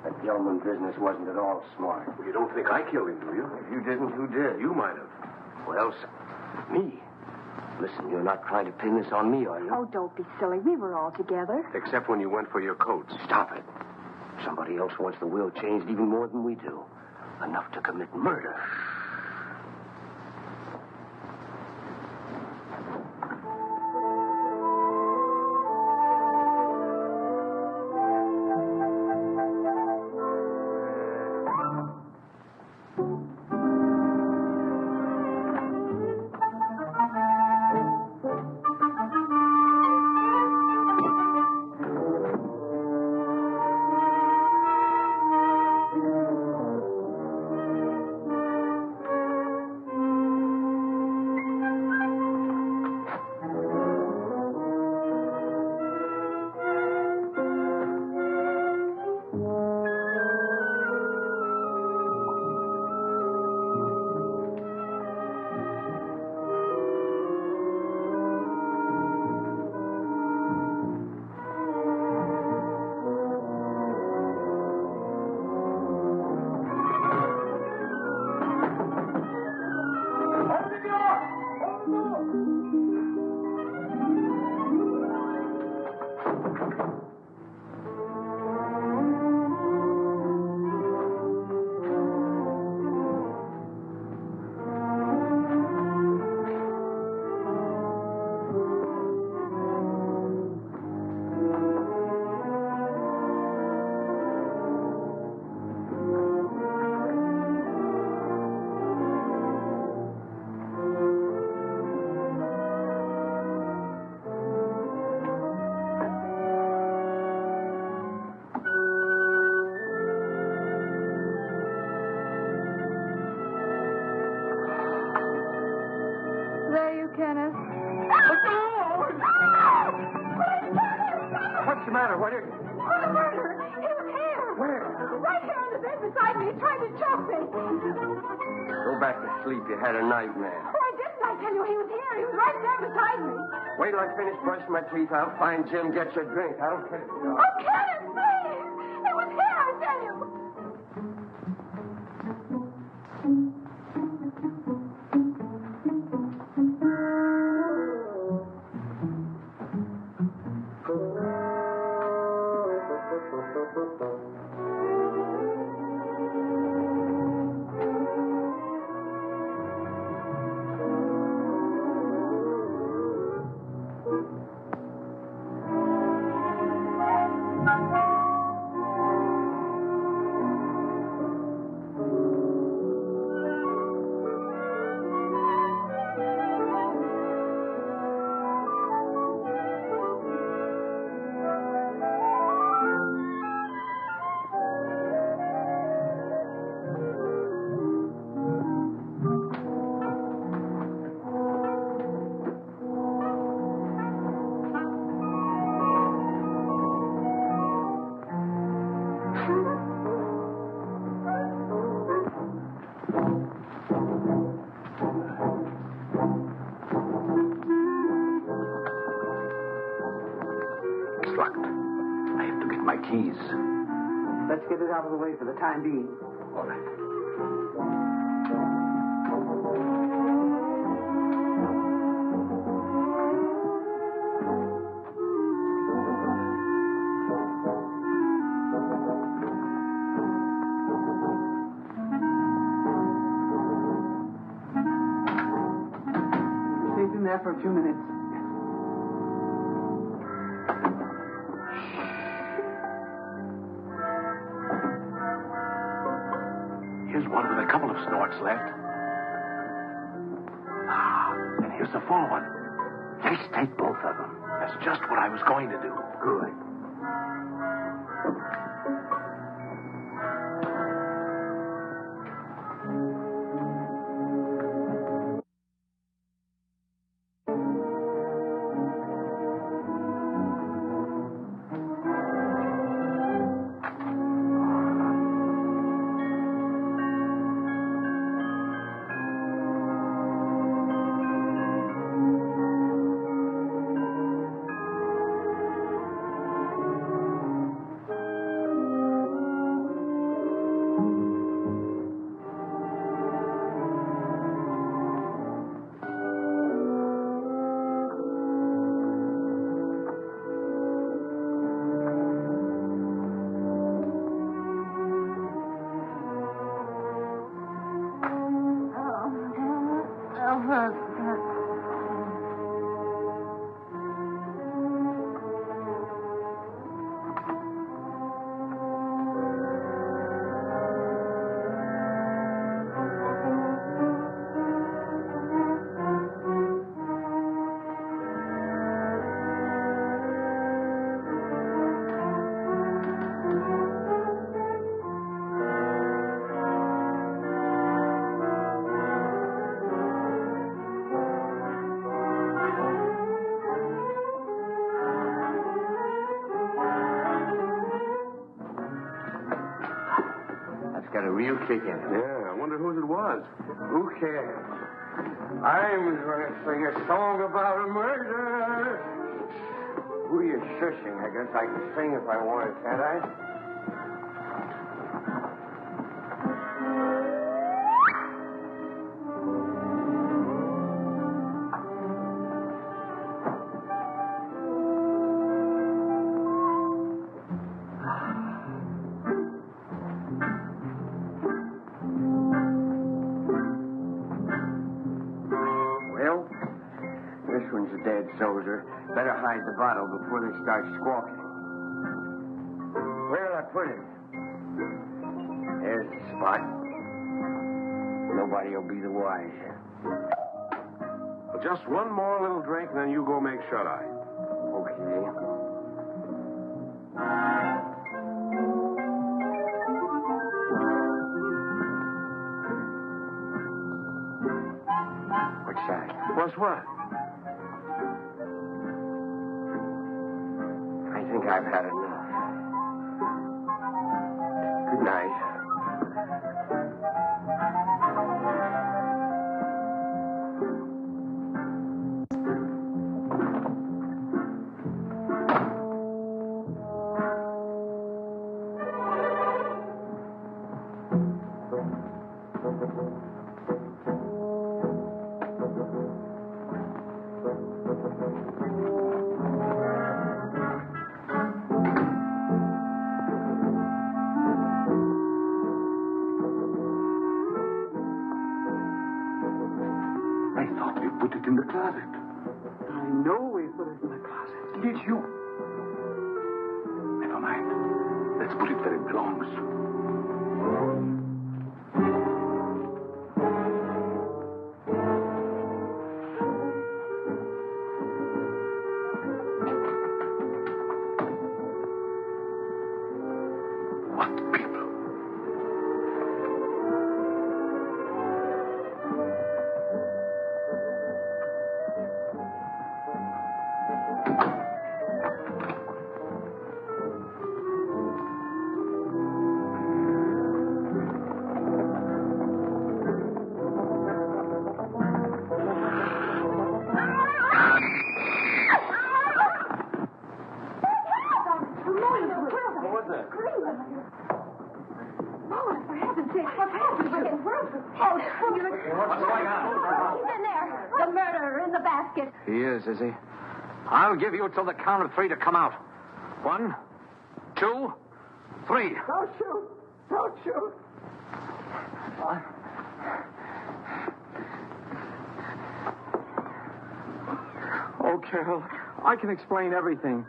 That Gellman business wasn't at all smart. Well, you don't think I killed him, do you? If you didn't, who did? You might have. Well, me. Listen, you're not trying to pin this on me, are you? Oh, don't be silly. We were all together. Except when you went for your coats. Stop it. Somebody else wants the will changed even more than we do. Enough to commit murder. the matter? What is it? Oh, the murderer! He was here! Where? Right here in the bed beside me. He tried to choke me. Go back to sleep. You had a nightmare. Oh, I didn't. I tell you, he was here. He was right there beside me. Wait till I finish brushing my teeth. I'll find Jim, get you a drink. I don't care. Oh, Kenneth, please! He was here, I tell you. Let's get it out of the way for the time being. All right. Stay in there for a few minutes. Here's one with a couple of snorts left. Ah, and here's the full one. Let's take both of them. That's just what I was going to do. Good. Got a real kick in it. Yeah, I wonder whose it was. Who cares? I'm going to sing a song about a murder. Who are you shushing? I guess I can sing if I wanted, can't I? Soldier. Better hide the bottle before they start squawking. Where'll I put it? There's the spot. Nobody will be the wiser. Well, just one more little drink, and then you go make shut-eye. Okay. What's that? What's what? I think I've had enough. Good night. In the closet. I know we put it in the closet. Did you? Never mind. Let's put it where it belongs. What people? He is he? I'll give you till the count of 3 to come out. 1, 2, 3. Don't shoot! Don't shoot! Oh, Carol, I can explain everything.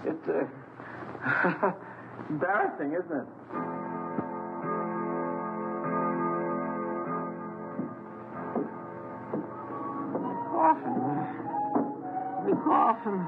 It's embarrassing, isn't it? Often.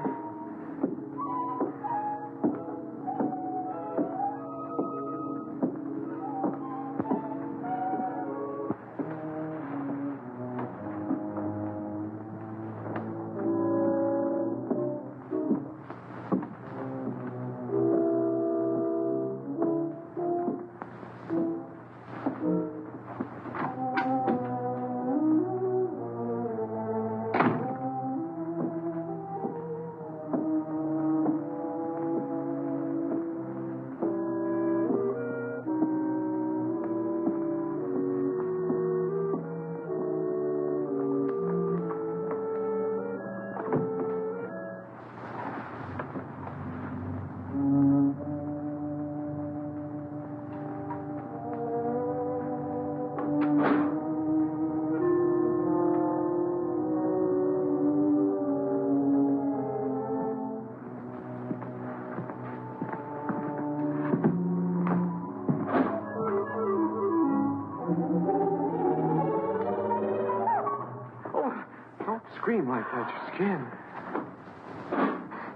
Scream like that, your skin.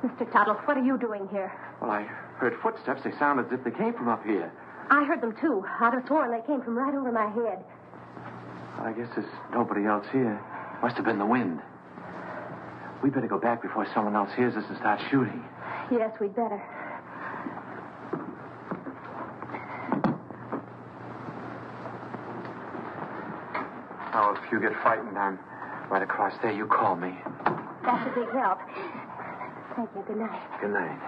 Mr. Tuttle, what are you doing here? Well, I heard footsteps. They sounded as if they came from up here. I heard them, too. I'd have sworn they came from right over my head. Well, I guess there's nobody else here. Must have been the wind. We better go back before someone else hears us and starts shooting. Yes, we'd better. Now, if you get frightened, I'm right across there. You call me. That's a big help. Thank you. Good night. Good night.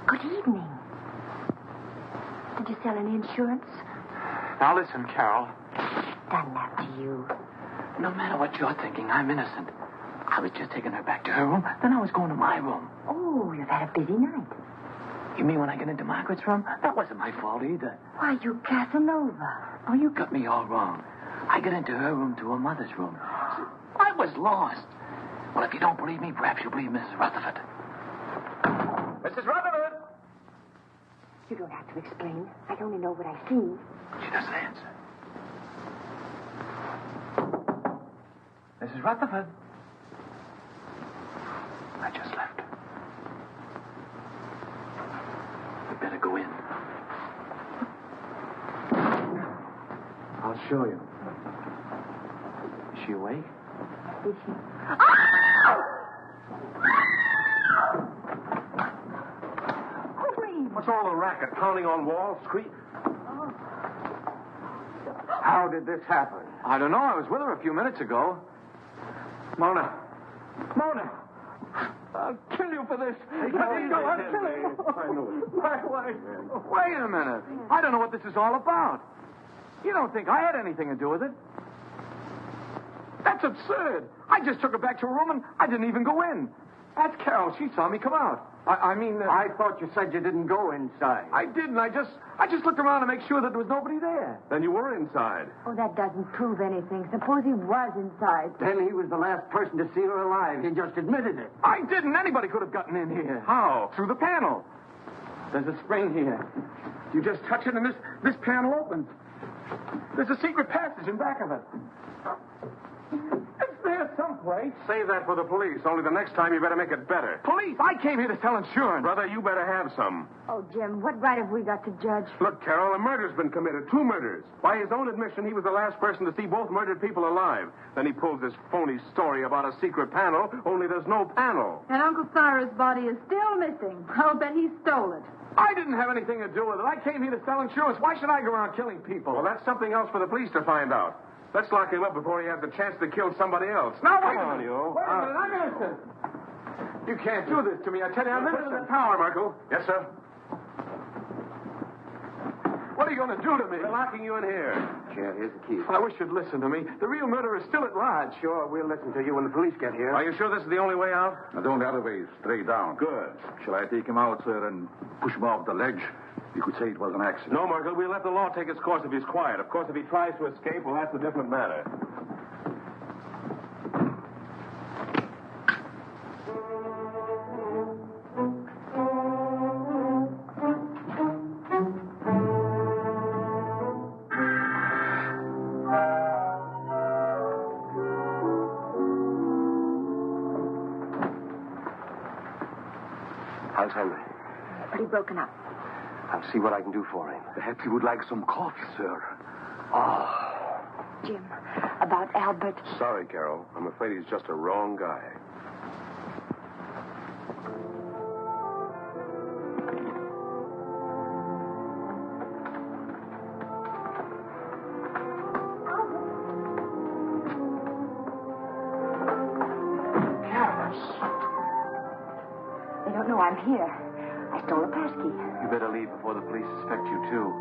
Good evening. Did you sell any insurance? Now, listen, Carol. Done after you. No matter what you're thinking, I'm innocent. I was just taking her back to her room, then I was going to my room. Oh, you've had a busy night. You mean when I get into Margaret's room? That wasn't my fault either. Why, you Casanova. Oh, you got me all wrong. I got into her room to her mother's room. I was lost. Well, if you don't believe me, perhaps you'll believe Mrs. Rutherford. Mrs. Rutherford! You don't have to explain. I only know what I've seen. She doesn't answer. Mrs. Rutherford. I just left. We better go. show you. Is she awake? Is she? What's all the racket? Pounding on walls, scream. How did this happen? I don't know. I was with her a few minutes ago. Mona! I'll kill you for this. Let me go. I'll kill you. I know it. My wife. Wait a minute. I don't know what this is all about. You don't think I had anything to do with it? That's absurd. I just took her back to her room and I didn't even go in. That's Carol. She saw me come out. I thought you said you didn't go inside. I didn't. I just looked around to make sure that there was nobody there. Then you were inside. Oh, that doesn't prove anything. Suppose he was inside. Then he was the last person to see her alive. He just admitted it. I didn't. Anybody could have gotten in here. How? Through the panel. There's a spring here. You just touch it and this panel opens. There's a secret passage in back of it. It's there someplace. Save that for the police. Only the next time you better make it better. Police? I came here to sell insurance. Brother, you better have some. Oh, Jim, what right have we got to judge? Look, Carol, a murder's been committed. 2 murders. By his own admission, he was the last person to see both murdered people alive. Then he pulls this phony story about a secret panel, only there's no panel. And Uncle Cyrus' body is still missing. I'll bet he stole it. I didn't have anything to do with it. I came here to sell insurance. Why should I go around killing people? Well, that's something else for the police to find out. Let's lock him up before he has the chance to kill somebody else. Now, Come wait a on, minute. you. Wait a minute. I'm innocent. You can't do this to me. I tell you, I'm Put it in innocent. the tower, Merkil. Yes, sir. What are you going to do to me? We're locking you in here. Yeah, here's the key. I wish you'd listen to me. The real murderer is still at large. Sure, we'll listen to you when the police get here. Are you sure this is the only way out? Now, don't the other way, straight down. Good. Shall I take him out, sir, and push him off the ledge? You could say it was an accident. No, Merkil. We'll let the law take its course if he's quiet. Of course, if he tries to escape, well, that's a different matter. How's Henry? Pretty broken up. I'll see what I can do for him. Perhaps he would like some coffee, sir. Oh. Jim, about Albert. Sorry, Carol. I'm afraid he's just a wrong guy. They don't know I'm here. I stole a passkey. You better leave before the police suspect you, too.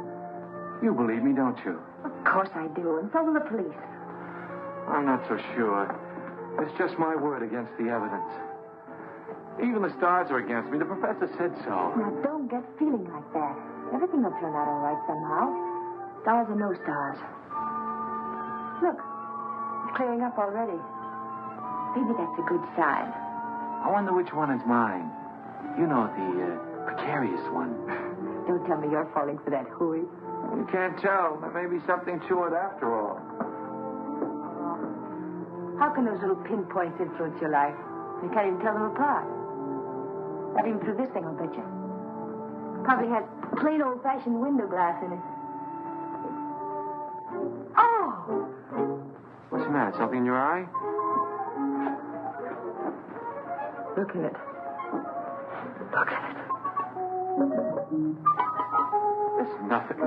You believe me, don't you? Of course I do, and so will the police. I'm not so sure. It's just my word against the evidence. Even the stars are against me. The professor said so. Now, don't get feeling like that. Everything will turn out all right somehow. Stars or no stars. Look, it's clearing up already. Maybe that's a good sign. I wonder which one is mine. You know, the precarious one. Don't tell me you're falling for that hooey. You can't tell. There may be something to it after all. How can those little pinpoints influence your life? You can't even tell them apart. Not even through this thing, I'll bet you. Probably has plain old-fashioned window glass in it. Oh! What's the matter? Something in your eye? Look at it. Look at it. It's nothing.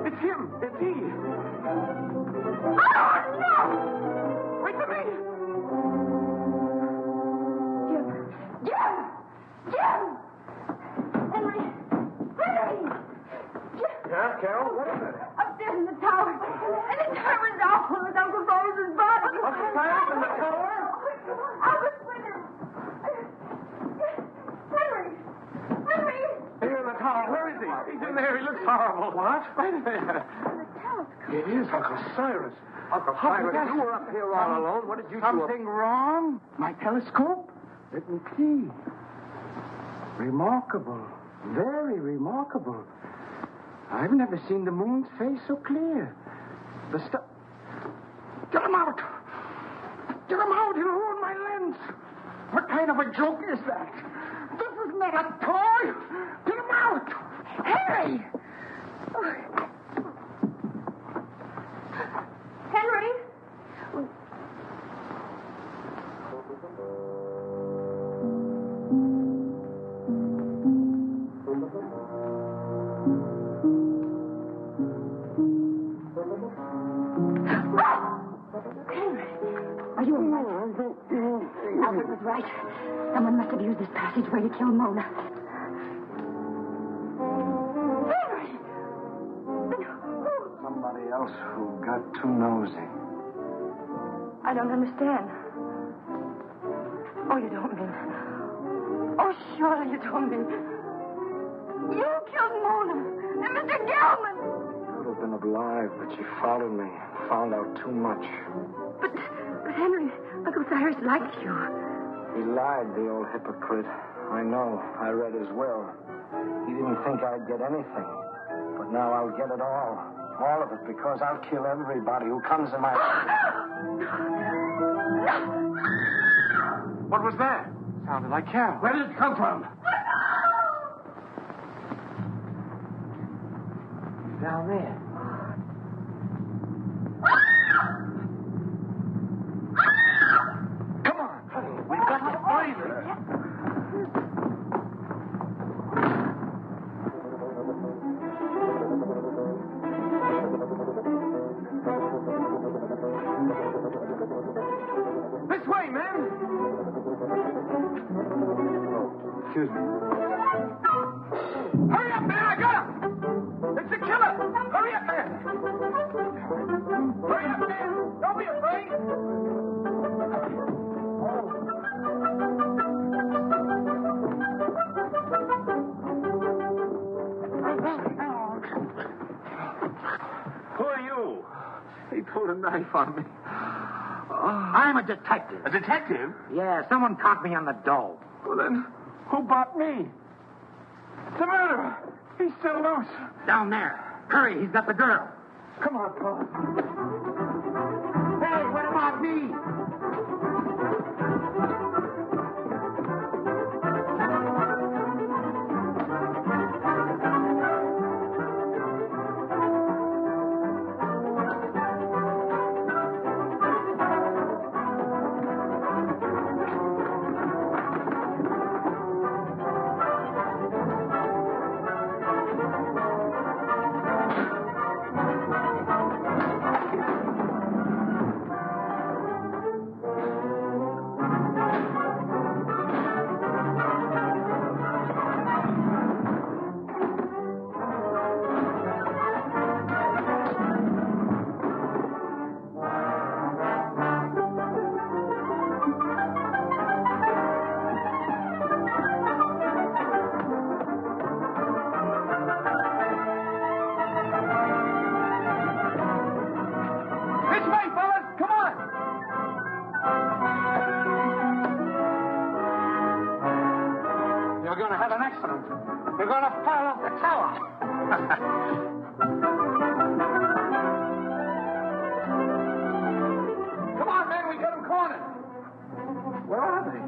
It's him. It's he. Oh, no! Wait for me! Jim! Henry! Yeah, Carol? What is it? Upstairs in the tower. And it's Herman's awful with Uncle Rose's body. Upstairs in the tower? I was with him. Henry! Here in the tower. Where is he? He's in there. He looks horrible. What? Right there. It is Uncle Cyrus. Uncle Cyrus, you were up here all alone. What did you do? Something wrong? My telescope? Let me see. Remarkable. Very remarkable. I've never seen the moon's face so clear. The stuff. Get him out! Get him out! He'll ruin my lens. What kind of a joke is that? This is not a toy. Get him out! Henry! Someone must have used this passageway to kill Mona. Henry! Somebody else who got too nosy. I don't understand. Oh, you don't mean... Oh, surely you don't mean... You killed Mona and Mr. Gellman. Could have been alive, but she followed me. Found out too much. But Henry, Uncle Cyrus liked you. He lied, the old hypocrite. I know. I read his will. He didn't think I'd get anything. But now I'll get it all. All of it, because I'll kill everybody who comes in my... What was that? Sounded like Carol. Where did it come from? Down there. Come on. We've got to find her. This way, man. Excuse me. Hurry up, man. I got him. It's the killer. Hurry up, man. Hurry up, man. Don't be afraid. Who are you? He pulled a knife on me. I'm a detective. A detective? Yeah, someone caught me on the dole. Well, then, who bought me? The murderer. He's still loose. Down there. Hurry, he's got the girl. Come on, Paul. Hey, what about me? We're going to fall off the tower. Come on, man. We got him cornered. Where are they?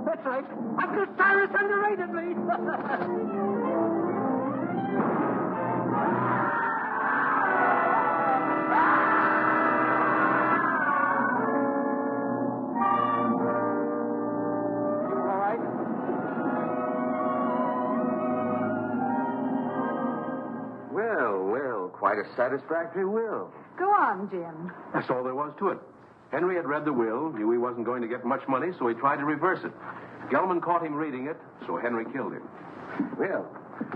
That's right. Uncle Cyrus underrated me. Quite a satisfactory will. Go on, Jim. That's all there was to it. Henry had read the will, knew he wasn't going to get much money, so he tried to reverse it. Gellman caught him reading it, so Henry killed him. Well,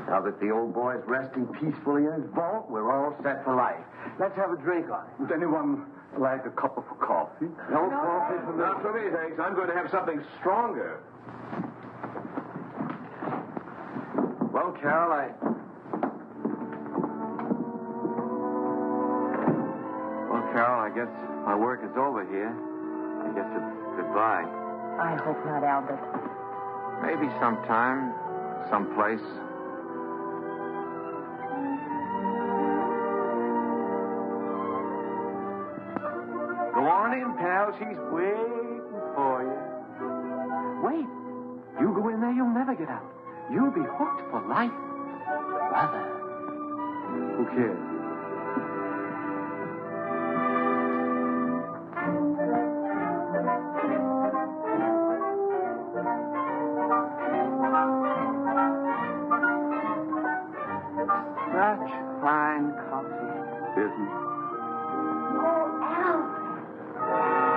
Now that the old boy's resting peacefully in his vault, we're all set for life. Let's have a drink on it. Would anyone like a cup of coffee? No coffee for me. Not for me, thanks. I'm going to have something stronger. Well, Carol, Carol, I guess my work is over here. I guess it's goodbye. I hope not, Albert. Maybe sometime, someplace. Go on in, pal. She's waiting for you. Wait. You go in there, you'll never get out. You'll be hooked for life. Brother. Who cares? Such fine coffee. Isn't it? Oh, Albert.